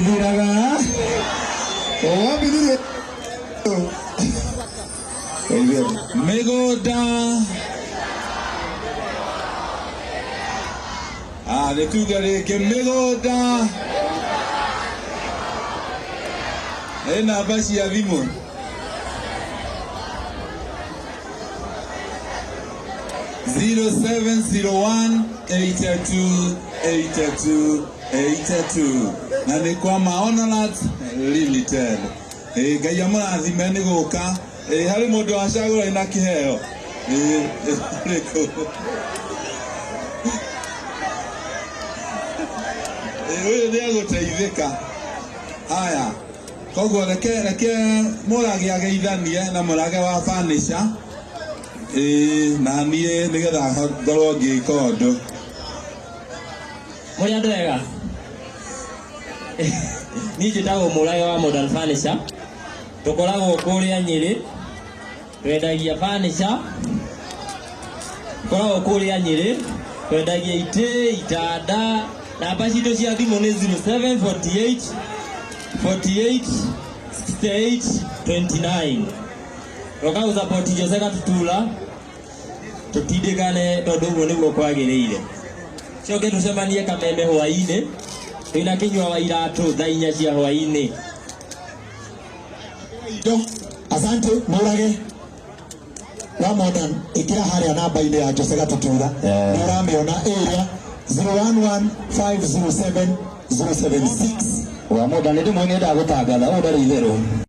Viraga. Oh, bidire. Megoda. The Kugare Megoda. Ena basi ya vimo. Zero 8282. Na ni kwa Maonalat Limited. Gayamana azimeni goka. Hari mundu acagura ina kiheo. Wewe ndio gutaithika. Haya. Koguo reke murage ageithanie na murage wa furniture. Na niĩ nigetha ngorwo ngĩka ũndũ. Mũrĩ andũ ega? Niĩ njĩtagwo Mũrage wa Modern Furniture. Tũkoragwo kũrĩa Nyĩrĩ. Twendagia furniture. Tũkoragwo kũrĩa Nyĩrĩ. Twendagia itĩ, itanda. Namba citũ cia thimũ nĩ 0748 48 68 29. Roka usapoti Joseka tutula. Tutidikane tondu uguo niguo kwagiriire. Coke tucemanie Kameme hwaini. Twina Kinyua Wairatu thaa 4 cia hwaini. Asante Mũrage wa Modern ikira haria namba-ini ya Joseka tutula. Nĩũramĩona area 011507 076 wa Modern ndimwe nĩ ndagutangatha ũndarĩ itherũ.